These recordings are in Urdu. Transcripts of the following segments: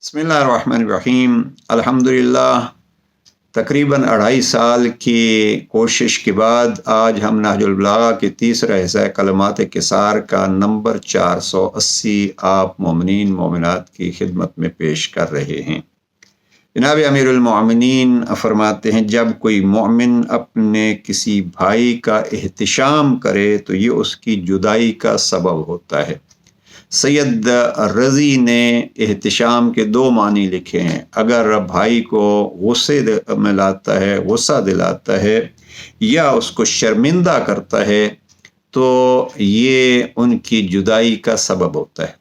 بسم اللہ الرحمن الرحیم۔ الحمدللہ تقریباً 2.5 سال کی کوشش کے بعد آج ہم نہج البلاغہ کے تیسرا حصہ کلمات قصار کا نمبر 480 آپ مومنین مومنات کی خدمت میں پیش کر رہے ہیں۔ جناب امیر المومنین فرماتے ہیں جب کوئی مومن اپنے کسی بھائی کا احتشام کرے تو یہ اس کی جدائی کا سبب ہوتا ہے۔ سید رضی نے احتشام کے 2 معنی لکھے ہیں۔ اگر بھائی کو غصے میں لاتا ہے، غصہ دلاتا ہے یا اس کو شرمندہ کرتا ہے تو یہ ان کی جدائی کا سبب ہوتا ہے۔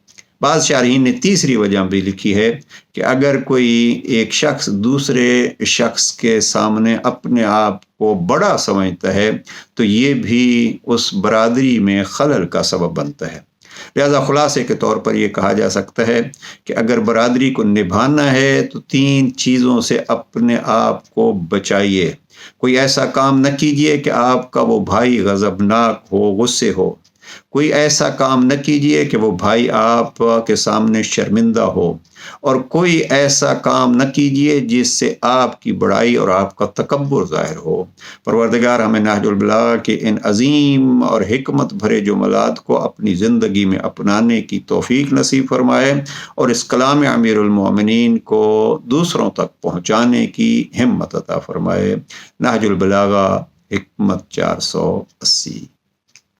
بعض شارحین نے تیسری وجہ بھی لکھی ہے کہ اگر کوئی ایک شخص دوسرے شخص کے سامنے اپنے آپ کو بڑا سمجھتا ہے تو یہ بھی اس برادری میں خلل کا سبب بنتا ہے۔ لہذا خلاصے کے طور پر یہ کہا جا سکتا ہے کہ اگر برادری کو نبھانا ہے تو 3 چیزوں سے اپنے آپ کو بچائیے۔ کوئی ایسا کام نہ کیجیے کہ آپ کا وہ بھائی غضبناک ہو، غصے ہو۔ کوئی ایسا کام نہ کیجیے کہ وہ بھائی آپ کے سامنے شرمندہ ہو، اور کوئی ایسا کام نہ کیجیے جس سے آپ کی بڑائی اور آپ کا تکبر ظاہر ہو۔ پروردگار ہمیں نہج البلاغہ کے ان عظیم اور حکمت بھرے جملات کو اپنی زندگی میں اپنانے کی توفیق نصیب فرمائے اور اس کلام امیر المومنین کو دوسروں تک پہنچانے کی ہمت عطا فرمائے۔ نہج البلاغہ حکمت 480۔